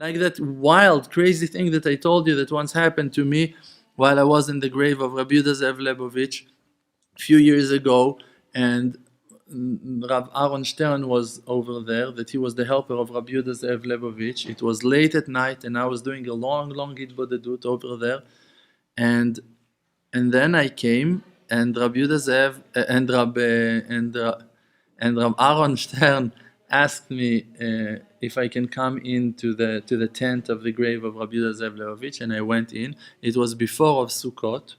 Like that wild, crazy thing that I told you that once happened to me while I was in the grave of Rabbi Yehuda Zev Lebovich a few years ago, and Rav Aaron Stern was over there, that he was the helper of Rabbi Yehuda Zev Lebovich. It was late at night, and I was doing a long Hitbodedut over there, and then I came, and Rabbi Yehuda Zev and Rav Aaron Stern asked me if I can come into the tent of the grave of Rabbi Yehuda Zev Lebovich, and I went in. It was before of Sukkot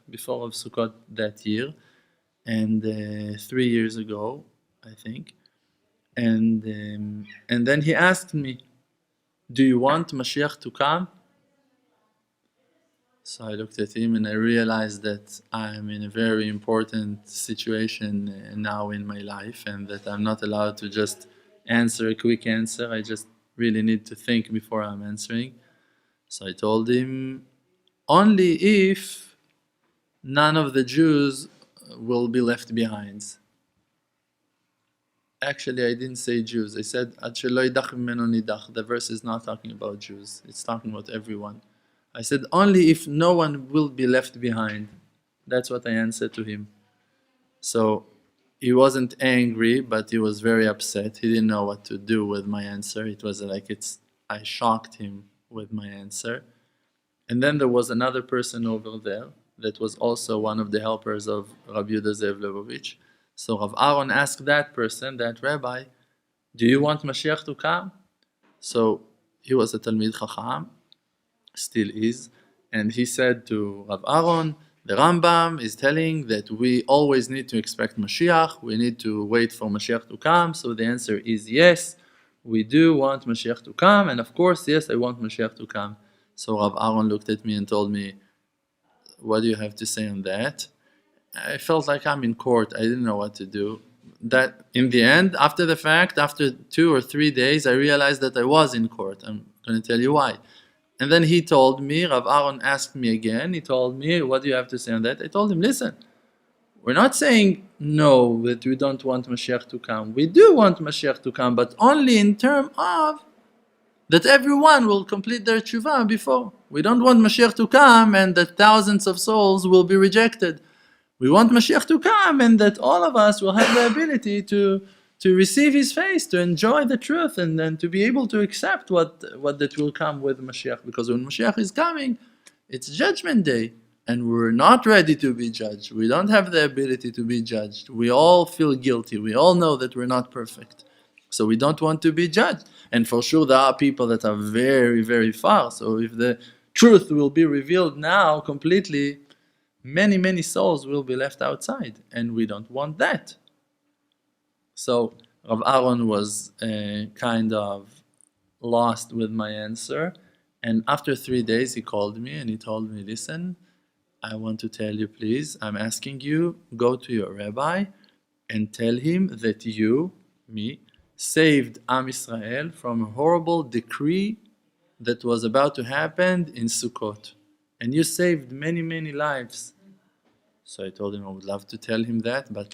that year, and 3 years ago, I think. And then he asked me, "Do you want Mashiach to come?" So I looked at him and I realized that I'm in a very important situation now in my life, and that I'm not allowed to just answer a quick answer. I just really need to think before I'm answering. So I told him, only if none of the Jews will be left behind. Actually, I didn't say Jews. I said, "Ad shelo yidach mimeno nidach." The verse is not talking about Jews. It's talking about everyone. I said, only if no one will be left behind. That's what I answered to him. So he wasn't angry, but he was very upset. He didn't know what to do with my answer. It was like I shocked him with my answer. And then there was another person over there that was also one of the helpers of Rabbi Yehuda Zev Lebovich. So Rav Aaron asked that person, that rabbi, "Do you want Mashiach to come?" So he was a Talmid Chacham, still is, and he said to Rav Aaron, "The Rambam is telling that we always need to expect Mashiach, we need to wait for Mashiach to come, so the answer is yes, we do want Mashiach to come, and of course, yes, I want Mashiach to come." So Rav Aaron looked at me and told me, "What do you have to say on that?" I felt like I'm in court, I didn't know what to do. That in the end, after the fact, after 2 or 3 days, I realized that I was in court. I'm going to tell you why. And then he told me, Rav Aaron asked me again, he told me, "What do you have to say on that?" I told him, "Listen, we're not saying no, that we don't want Mashiach to come. We do want Mashiach to come, but only in terms of that everyone will complete their tshuva before. We don't want Mashiach to come and that thousands of souls will be rejected. We want Mashiach to come and that all of us will have the ability to receive his face, to enjoy the truth, and then to be able to accept what that will come with Mashiach. Because when Mashiach is coming, it's judgment day, and we're not ready to be judged. We don't have the ability to be judged. We all feel guilty. We all know that we're not perfect. So we don't want to be judged. And for sure there are people that are very, very far. So if the truth will be revealed now completely, many, many souls will be left outside, and we don't want that." So Rav Aaron was kind of lost with my answer, and after 3 days he called me and he told me, "Listen, I want to tell you, please, I'm asking you, go to your rabbi and tell him that you, me, saved Am Yisrael from a horrible decree that was about to happen in Sukkot, and you saved many, many lives." So I told him I would love to tell him that, but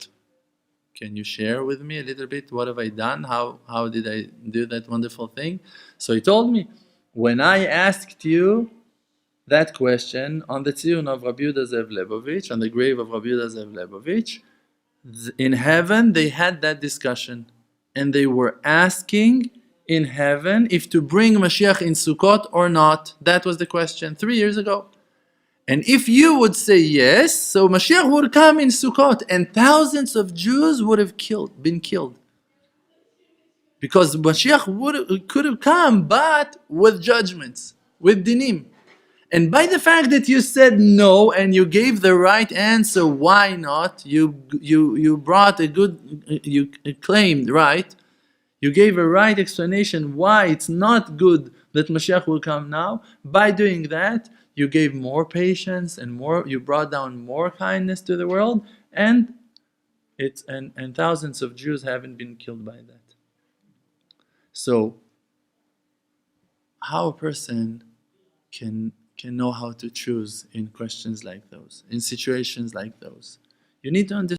can you share with me a little bit? What have I done? How did I do that wonderful thing? So he told me, when I asked you that question on the tziyun of Rabbi Yehuda Zev Lebovich, on the grave of Rabbi Yehuda Zev Lebovich, in heaven they had that discussion, and they were asking in heaven if to bring Mashiach in Sukkot or not. That was the question 3 years ago. And if you would say yes, so Mashiach would come in Sukkot, and thousands of Jews would have been killed. Because Mashiach could have come, but with judgments, with dinim. And by the fact that you said no and you gave the right answer, why not? You brought a good, you claimed right. You gave a right explanation why it's not good that Mashiach will come now. By doing that, you gave more patience and more. You brought down more kindness to the world, and thousands of Jews haven't been killed by that. So, how a person can know how to choose in questions like those, in situations like those? You need to understand